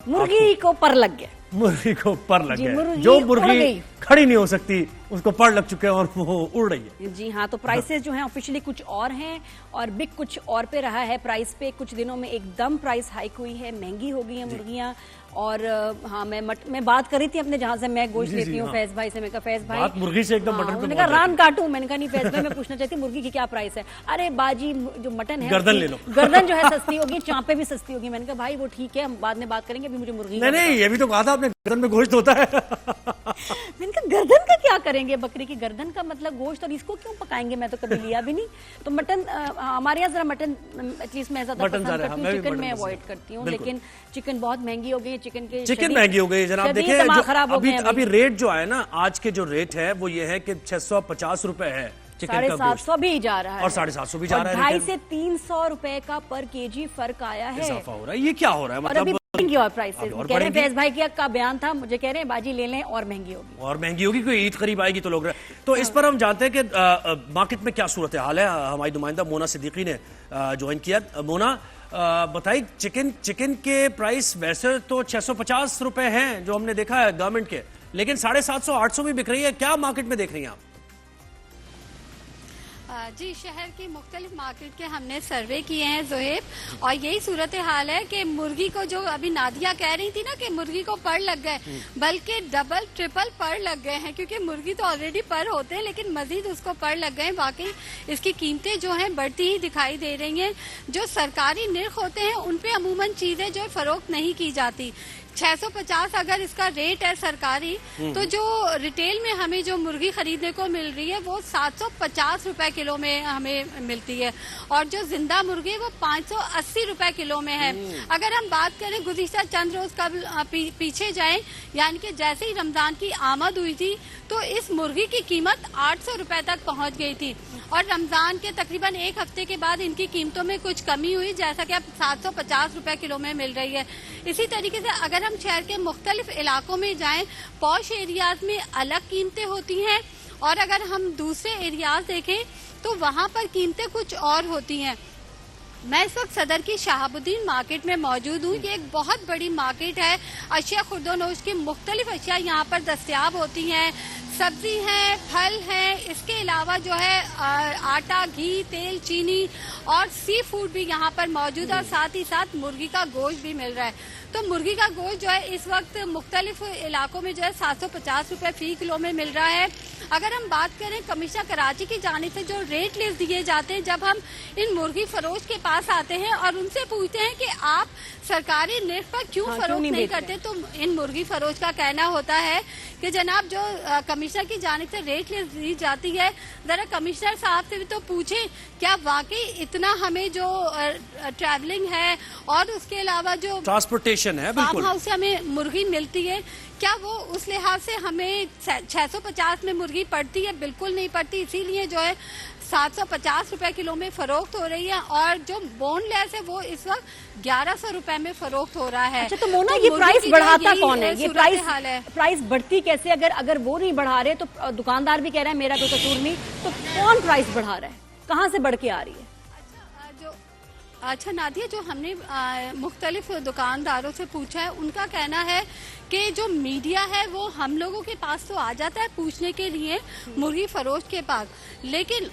मुर्गी को पर लग गया, मुर्गी को पर लग गया। जो मुर्गी खड़ी नहीं हो सकती उसको पर लग चुके हैं और वो उड़ रही है। जी हाँ, तो प्राइसेस जो हैं ऑफिशियली कुछ और हैं और बिग कुछ और पे रहा है। प्राइस पे कुछ दिनों में एकदम प्राइस हाइक हुई है, महंगी हो गई है मुर्गियां। और हाँ, मैं बात कर रही थी अपने जहां से मैं गोश्त लेती हूँ, फैज भाई से। मैं कहा फैज भाई मुर्गी से एकदम मटन, मैंने कहा रान काटूं, मैंने कहा नहीं फैज भाई मैं पूछना चाहती हूँ मुर्गी की क्या प्राइस है। अरे बाजी जो मटन है गर्दन ले लो, गर्दन जो है सस्ती होगी, चांपे भी सस्ती होगी। मैंने कहा भाई वो ठीक है, हम बाद में बात करेंगे, अभी मुझे मुर्गी। नहीं, ये भी तो कहा था आपने गर्दन में गोश्त होता है। मैंने कहा गर्दन का क्या करेंगे, बकरी की गर्दन का मतलब गोश्त, और इसको क्यों पकाएंगे, मैं तो कभी लिया भी नहीं। तो मटन हमारे यहाँ जरा मटन एटलीस्ट मैं ज्यादा पसंद करती हूँ, चिकन में अवॉइड करती हूँ। लेकिन चिकन बहुत महंगी हो गई, चिकन महंगी हो गई जनाब। देखिए अभी रेट जो है ना, आज के जो रेट है वो ये है कि 650 रुपए है, 750 भी जा रहा है और 750 भी जा रहा है। 250 से 300 रुपए का पर केजी फर्क आया है, इजाफा हो रहा है। ये क्या हो रहा है, मतलब महंगी और प्राइसेस कह रहे हैं। फैज भाई का बयान था, मुझे कह रहे हैं बाजी ले लें और महंगी होगी, और महंगी होगी, कोई ईद करीब आएगी तो लोग। तो इस पर हम जानते हैं कि मार्केट में क्या सूरत हाल है। हमारी नुमाइंदा मोना सिद्दीकी ने ज्वाइन किया। मोना बताइए, चिकन के प्राइस वैसे तो 650 रुपए हैं जो हमने देखा है गवर्नमेंट के, लेकिन 750 800 भी बिक रही है। क्या मार्केट में देख रही हैं आप? जी, शहर की मुख्तलिफ मार्केट के हमने सर्वे किए हैं जोहेब, और यही सूरत हाल है कि मुर्गी को, जो अभी नादिया कह रही थी ना कि मुर्गी को पर लग गए, बल्कि डबल ट्रिपल पर लग गए हैं, क्योंकि मुर्गी तो ऑलरेडी पर होते हैं लेकिन मजीद उसको पर लग गए। वाकई इसकी कीमतें जो हैं बढ़ती ही दिखाई दे रही हैं। जो सरकारी निर्ख होते हैं उन पे अमूमन चीजें जो फरोख्त नहीं की जाती। 650 अगर इसका रेट है सरकारी, तो जो रिटेल में हमें जो मुर्गी खरीदने को मिल रही है वो 750 रुपए किलो में हमें मिलती है, और जो जिंदा मुर्गी है वो 580 रुपए किलो में है। अगर हम बात करें गुज़िश्ता चंद रोज का पीछे जाएं, यानी कि जैसे ही रमजान की आमद हुई थी तो इस मुर्गी की कीमत 800 रुपए तक पहुंच गई थी, और रमजान के तकरीबन एक हफ्ते के बाद इनकी कीमतों में कुछ कमी हुई, जैसा कि अब 750 रुपए किलो में मिल रही है। इसी तरीके से अगर हम शहर के मुख्तलिफ इलाकों में जाएं, पॉश एरियाज में अलग कीमतें होती हैं, और अगर हम दूसरे एरियाज देखें तो वहां पर कीमतें कुछ और होती हैं। मैं इस वक्त सदर की शहाबुद्दीन मार्केट में मौजूद हूँ। ये एक बहुत बड़ी मार्केट है, अशिया खुर्दोनोश की मुख्तलिफ अशिया यहाँ पर दस्तयाब होती हैं। सब्जी है, फल है, इसके अलावा जो है आटा, घी, तेल, चीनी और सी फूड भी यहाँ पर मौजूद है, और साथ ही साथ मुर्गी का गोश्त भी मिल रहा है। तो मुर्गी का गोश्त जो है इस वक्त मुख्तलिफ इलाकों में जो है 750 रुपए फी किलो में मिल रहा है। अगर हम बात करें कमिश्नर कराची की जानिब से जो रेट लिस्ट दिए जाते हैं, जब हम इन मुर्गी फरोश के पास आते हैं और उनसे पूछते हैं कि आप सरकारी निर्ख पर क्यों फरोख्त नहीं करते, तो इन मुर्गी फरोश का कहना होता है कि जनाब जो कमिश्नर की जानिब से रेट लिस्ट दी जाती है, जरा कमिश्नर साहब से भी तो पूछें क्या वाकई इतना हमें जो ट्रैवलिंग है और उसके अलावा जो ट्रांसपोर्टेशन है, फार्म हाउस से हमें मुर्गी मिलती है, क्या वो उस लिहाज से हमें 650 में मुर्गी पड़ती है? बिल्कुल नहीं पड़ती। इसीलिए जो है 750 रुपए किलो में फरोख्त हो रही है, और जो बोनलेस है वो इस वक्त 1100 रुपए में फरोख्त हो रहा है। अच्छा, तो मोना ये प्राइस बढ़ाता कौन है? ये प्राइस बढ़ती कैसे? अगर वो नहीं बढ़ा रहे तो दुकानदार भी कह रहा है मेरा कोई कसूर नहीं, तो कौन प्राइस बढ़ा रहा है? कहाँ से बढ़ के आ रही है? अच्छा नादिया, जो हमने मुख्तलिफ दुकानदारों से पूछा है, उनका कहना है कि जो मीडिया है वो हम लोगों के पास तो आ जाता है पूछने के लिए मुर्गी फरोश के पास, लेकिन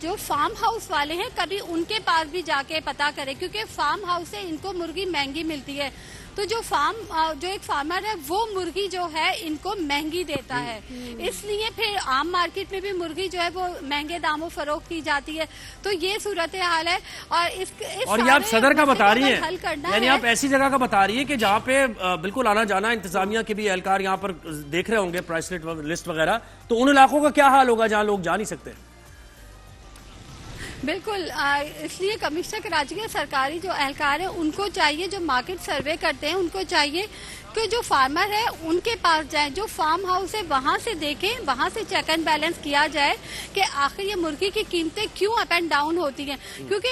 जो फार्म हाउस वाले हैं कभी उनके पास भी जाके पता करें, क्योंकि फार्म हाउस से इनको मुर्गी महंगी मिलती है। तो जो एक फार्मर है वो मुर्गी जो है इनको महंगी देता है, इसलिए फिर आम मार्केट में भी मुर्गी जो है वो महंगे दामों फरोख्त की जाती है। तो ये सूरत हाल है, और और ये आप सदर का बता रही हैं, यानी आप ऐसी जगह का बता रही है कि जहाँ पे बिल्कुल आना जाना इंतजामिया के भी एहलकार यहाँ पर देख रहे होंगे प्राइस लिस्ट वगैरह, तो उन इलाकों का क्या हाल होगा जहाँ लोग जा नहीं सकते? बिल्कुल, इसलिए कमिश्नर कराची के सरकारी जो एहलकार है उनको चाहिए, जो मार्केट सर्वे करते हैं उनको चाहिए के जो फार्मर है उनके पास जाएं, जो फार्म हाउस है वहां से देखें, वहां से चेक एंड बैलेंस किया जाए कि आखिर ये मुर्गी की कीमतें क्यों अप एंड डाउन होती हैं। क्योंकि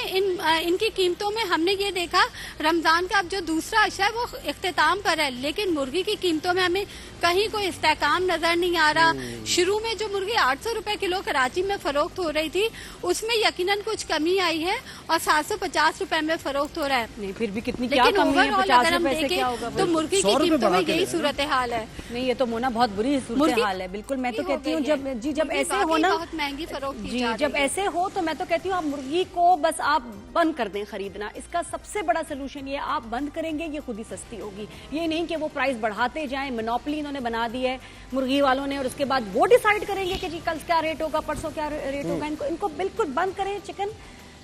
इनकी कीमतों में हमने ये देखा रमजान का अब जो दूसरा अशरा है वो इख्तिताम पर है, लेकिन मुर्गी की कीमतों में हमें कहीं कोई इस्तेहकाम नजर नहीं आ रहा। शुरू में जो मुर्गी 800 रुपए किलो कराची में फरोख्त हो रही थी उसमें यकीनन कुछ कमी आई है और 750 रुपए में फरोख्त हो रहा है। नहीं फिर भी कितनी क्या लेकिन कमी है, ओवरऑल 50 अगर हम रुपए से क्या होगा देखें तो मुर्गी की कीमतों में यही सूरत हाल है। नहीं ये तो मोना बहुत बुरी सूरत हाल है। बिल्कुल मैं तो कहती हूँ जब ऐसे हो ना, बहुत महंगी फरोख्त की जी जा रही जब है। ऐसे हो तो मैं तो कहती हूँ आप मुर्गी को बस आप बंद कर दें खरीदना। इसका सबसे बड़ा सोल्यूशन ये, आप बंद करेंगे ये खुद ही सस्ती होगी। ये नहीं कि वो प्राइस बढ़ाते जाएं, मोनोपोली इन्होंने बना दी है मुर्गी वालों ने, और उसके बाद वो डिसाइड करेंगे कि जी कल क्या रेट होगा, परसों क्या रेट होगा। इनको बिल्कुल बंद करें।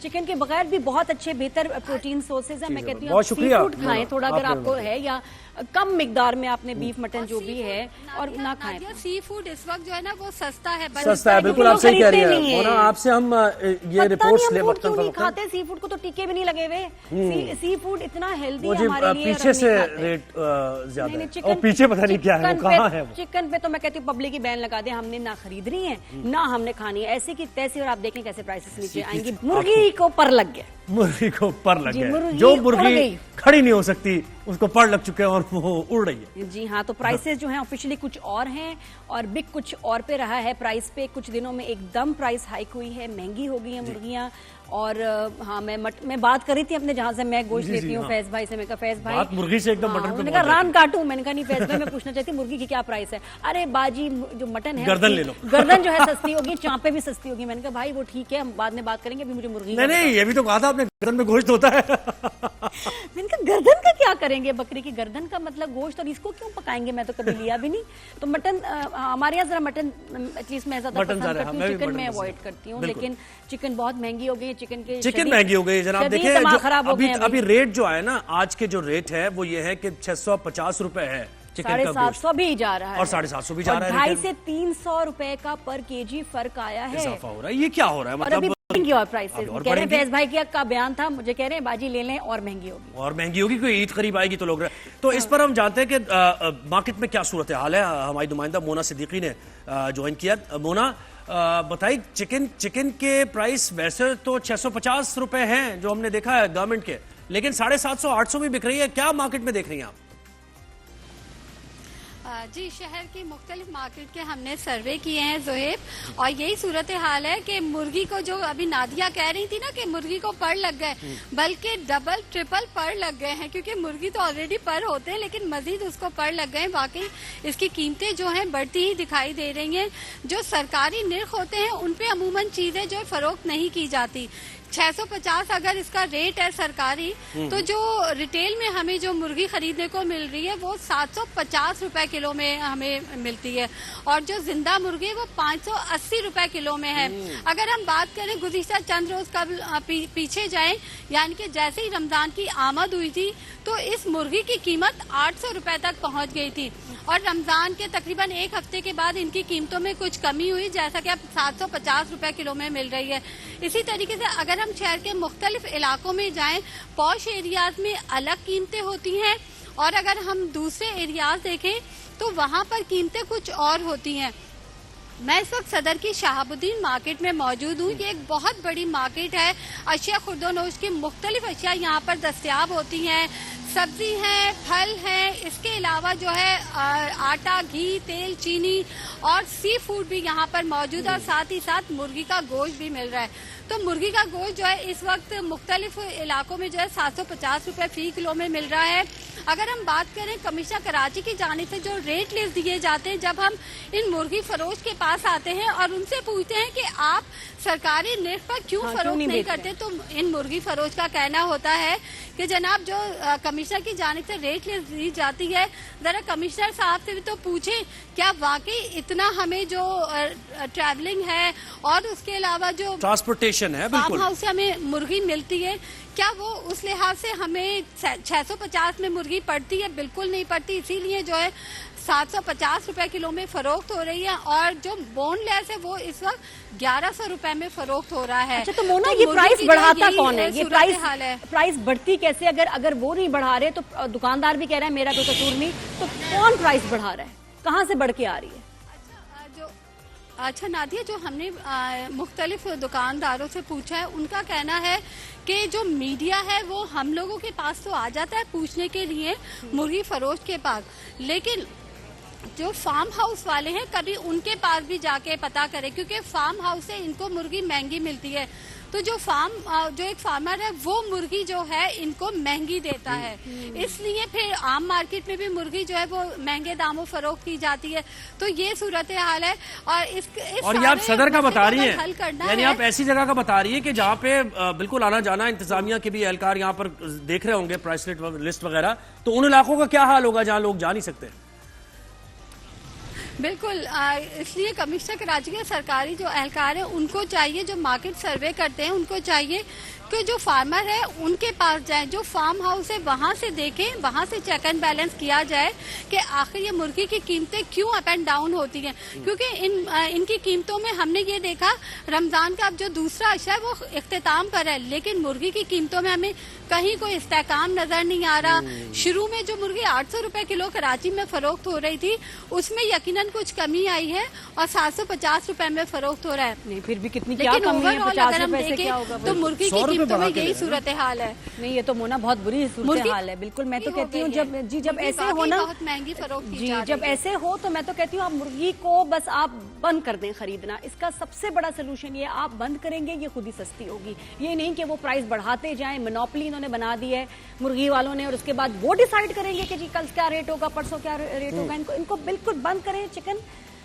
चिकन के बगैर भी बहुत अच्छे बेहतर प्रोटीन सोर्सेज है। मैं कहती हूँ सी फूड खाएं थोड़ा, अगर आपको है, या कम मिकदार में आपने बीफ मटन जो भी है और ना खाएं। सी फूड इस वक्त जो है ना वो सस्ता है, सस्ता है। बिल्कुल आप सही कह रही हैं मोना। आपसे हम ये रिपोर्ट्स ले वक्त क्यों नहीं खाते सी फूड को, तो टीके भी नहीं लगे हुए। सी फूड इतना हेल्दी है हमारे लिए। पीछे से रेट ज्यादा है और पीछे पता नहीं क्या है, कहाँ है। चिकन पे तो मैं कहती हूँ पब्लिक ही बैन लगा दे, हमने ना खरीदनी है ना हमने खानी है, ऐसे की तैसे। और आप देखें कैसे प्राइसेस नीचे आएंगी। मुर्गी को पर लग गया, मुर्गी को पर लग गया। जो मुर्गी खड़ी नहीं हो सकती उसको पर लग चुके हैं और वो उड़ रही है। जी हाँ, तो प्राइसेस जो हैं ऑफिशियली कुछ और हैं और बिक कुछ और पे रहा है। प्राइस पे कुछ दिनों में एकदम प्राइस हाइक हुई है, महंगी हो गई है मुर्गियां। और हाँ मैं बात कर रही थी अपने जहां से मैं गोश्त लेती हूँ, फैज भाई से। मैं कहा फैज भाई बात मुर्गी से एकदम मटन पे मैंने कहा रान काटूं। मैंने कहा नहीं फैज भाई मैं पूछना चाहती हूँ मुर्गी की क्या प्राइस है। अरे बाजी जो मटन है गर्दन ले लो, गर्दन जो है सस्ती होगी, चांपे भी सस्ती होगी। मैंने कहा भाई वो ठीक है हम बाद में बात करेंगे, अभी मुझे मुर्गी। नहीं ये भी तो कहा था आपने गर्दन में गोश्त होता है। मैंने कहा गर्दन का क्या करेंगे, बकरी की गर्दन का मतलब गोश्त, और इसको क्यों पकाएंगे। मैं तो कभी लिया भी नहीं। तो मटन हमारे यहाँ जरा मटन एटलीस्ट मैं ज्यादा पसंद करती हूँ, चिकन में अवॉइड करती हूँ। लेकिन चिकन बहुत महंगी हो गई, चिकन महंगी हो गई जनाब। देखिए अभी रेट जो है ना, आज के जो रेट है वो ये है कि 650 रुपए है चिकन का गोश्त। 750 भी जा रहा है और 750 भी जा रहा है। 250 से 300 रुपए का पर केजी फर्क आया है, इजाफा हो रहा है। ये क्या हो रहा है मतलब और प्राइसेस कह रहे हैं। फैज भाई का बयान था, मुझे कह रहे हैं बाजी ले लें और महंगी होगी, और महंगी होगी। कोई ईद करीब आएगी तो लोग तो इस पर हम जानते हैं कि मार्केट में क्या सूरत हाल है। हमारी नुमाइंदा मोना सिद्दीकी ने ज्वाइन किया। मोना बताइए, चिकन के प्राइस वैसे तो 650 रुपए हैं जो हमने देखा है गवर्नमेंट के, लेकिन 750 800 भी बिक रही है। क्या मार्केट में देख रही हैं आप? जी शहर की मुख्तलिफ मार्केट के हमने सर्वे किए हैं जोहेब, और यही सूरत हाल है कि मुर्गी को जो अभी नादिया कह रही थी ना कि मुर्गी को पर लग गए, बल्कि डबल ट्रिपल पर लग गए हैं। क्योंकि मुर्गी तो ऑलरेडी पर होते हैं लेकिन मजीद उसको पर लग गए। वाकई इसकी कीमतें जो हैं बढ़ती ही दिखाई दे रही हैं। जो सरकारी निर्ख होते हैं उन पे अमूमन चीजें जो फरोख्त नहीं की जाती। 650 अगर इसका रेट है सरकारी, तो जो रिटेल में हमें जो मुर्गी खरीदने को मिल रही है वो 750 रुपए किलो में हमें मिलती है, और जो जिंदा मुर्गी है वो 580 रुपए किलो में है। अगर हम बात करें गुज़िश्ता चंद रोज का पीछे जाएं, यानी कि जैसे ही रमजान की आमद हुई थी तो इस मुर्गी की कीमत 800 रुपए तक पहुंच गई थी, और रमजान के तकरीबन एक हफ्ते के बाद इनकी कीमतों में कुछ कमी हुई, जैसा कि अब 750 रुपए किलो में मिल रही है। इसी तरीके से अगर हम शहर के मुख्तलिफ इलाकों में जाएं, पॉश एरियाज में अलग कीमतें होती हैं, और अगर हम दूसरे एरियाज देखें तो वहां पर कीमतें कुछ और होती हैं। मैं इस वक्त सदर की शहाबुद्दीन मार्केट में मौजूद हूँ। ये एक बहुत बड़ी मार्केट है। अशिया खुर्दोनोश की मुख्तलिफ अशिया यहाँ पर दस्तयाब होती हैं। सब्जी है, फल है, इसके अलावा जो है आटा, घी, तेल, चीनी और सी फूड भी यहाँ पर मौजूद है, और साथ ही साथ मुर्गी का गोश्त भी मिल रहा है। तो मुर्गी का गोश्त जो है इस वक्त मुख्तलिफ इलाकों में जो है 750 रुपए फी किलो में मिल रहा है। अगर हम बात करें कमिश्नर कराची की जानिब से जो रेट लिस्ट दिए जाते हैं, जब हम इन मुर्गी फरोश के पास आते हैं और उनसे पूछते हैं कि आप सरकारी निर्ख पर क्यों फरोख्त नहीं करते, तो इन मुर्गी फरोश का कहना होता है कि जनाब जो कमिश्नर की जानिब से रेट लिस्ट दी जाती है, जरा कमिश्नर साहब से भी तो पूछें क्या वाकई इतना हमें जो ट्रैवलिंग है और उसके अलावा जो ट्रांसपोर्टेशन है, फार्म हाउस से हमें मुर्गी मिलती है, क्या वो उस लिहाज से हमें 650 में मुर्गी पड़ती है? बिल्कुल नहीं पड़ती, इसीलिए जो है 750 रुपए किलो में फरोख्त हो रही है, और जो बोनलेस है वो इस वक्त 1100 रुपए में फरोख्त हो रहा है। अच्छा, तो मोना, तो ये मुर्गी प्राइस की बढ़ाता यही कौन है? ये सूरत हाल है। प्राइस बढ़ती कैसे? अगर वो नहीं बढ़ा रहे तो दुकानदार भी कह रहा है मेरा कोई कसूर नहीं, तो कौन प्राइस बढ़ा रहा है? कहाँ से बढ़ के आ रही है? अच्छा नादिया, जो हमने मुख्तलिफ दुकानदारों से पूछा है, उनका कहना है कि जो मीडिया है वो हम लोगों के पास तो आ जाता है पूछने के लिए मुर्गी फरोश के पास, लेकिन जो फार्म हाउस वाले हैं कभी उनके पास भी जाके पता करें, क्योंकि फार्म हाउस से इनको मुर्गी महंगी मिलती है। तो जो एक फार्मर है वो मुर्गी जो है इनको महंगी देता है, इसलिए फिर आम मार्केट में भी मुर्गी जो है वो महंगे दामों फरोख्त की जाती है। तो ये सूरत हाल है। और ये आप सदर का बता रही हैं, हल करना यानी है। आप ऐसी जगह का बता रही है कि जहाँ पे बिल्कुल आना जाना, इंतजामिया के भी एहलकार यहाँ पर देख रहे होंगे प्राइस लिस्ट वगैरह, तो उन इलाकों का क्या हाल होगा जहाँ लोग जा नहीं सकते? बिल्कुल, इसलिए कमिश्नर कराची के सरकारी जो एहलकार है उनको चाहिए, जो मार्केट सर्वे करते हैं उनको चाहिए कि जो फार्मर है उनके पास जाए, जो फार्म हाउस है वहां से देखें, वहां से चेक एंड बैलेंस किया जाए कि आखिर ये मुर्गी की कीमतें क्यों अप एंड डाउन होती हैं। क्योंकि इनकी कीमतों में हमने ये देखा, रमजान का अब जो दूसरा अशरा है वो इख्तिताम पर है, लेकिन मुर्गी की कीमतों में हमें कहीं कोई इस्तेहकाम नजर नहीं आ रहा। शुरू में जो मुर्गी 800 रुपए किलो कराची में फरोख्त हो रही थी, उसमें यकीनन कुछ कमी आई है और 750 रुपए में फरोख्त हो रहा है। नहीं, फिर भी कितनी क्या लेकिन कमी है? ओवरऑल 50 अगर हम रुपए से क्या होगा? देखें तो मुर्गी की कीमतों में यही सूरत हाल है। नहीं, ये तो मोना बहुत बुरी सूरत हाल है। बिल्कुल, मैं तो कहती हूँ जब ऐसे हो ना, बहुत महंगी फरोख्त की जी, जा जब रही है। ऐसे हो तो मैं तो कहती हूँ आप मुर्गी को बस आप बंद कर दें खरीदना। इसका सबसे बड़ा सोल्यूशन ये, आप बंद करेंगे ये खुद ही सस्ती होगी। ये नहीं कि वो प्राइस बढ़ाते जाएं, मोनोपोली इन्होंने बना दी है मुर्गी वालों ने, और उसके बाद वो डिसाइड करेंगे कि जी कल क्या रेट होगा, परसों क्या रेट होगा। इनको बिल्कुल बंद करें।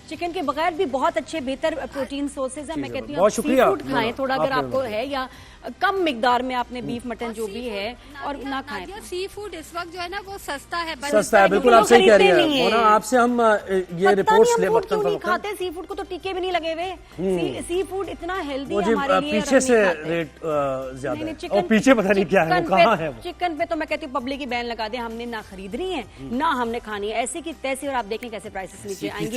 चिकन के बगैर भी बहुत अच्छे बेहतर प्रोटीन सोर्सेज हैं। मैं कहती हूँ सी फूड खाएं थोड़ा, अगर आपको है, या कम मिकदार में आपने बीफ मटन जो भी है और ना खाएं। सी फूड इस वक्त जो है ना वो सस्ता है, सस्ता है, बिल्कुल आप सही कह रही हैं मोना। आपसे हम ये रिपोर्ट्स ले वक्त क्यों नहीं खाते सी फूड को? तो टीके भी नहीं लगे हुए। सी फूड इतना हेल्दी है हमारे लिए। पीछे से रेट ज्यादा है और पीछे पता नहीं क्या है, कहाँ है। चिकन पे तो मैं कहती हूँ पब्लिक ही बैन लगा दे, हमने ना खरीदनी है ना हमने खानी है, ऐसे की तैसे, और आप देखें कैसे प्राइसेस नीचे आएंगे।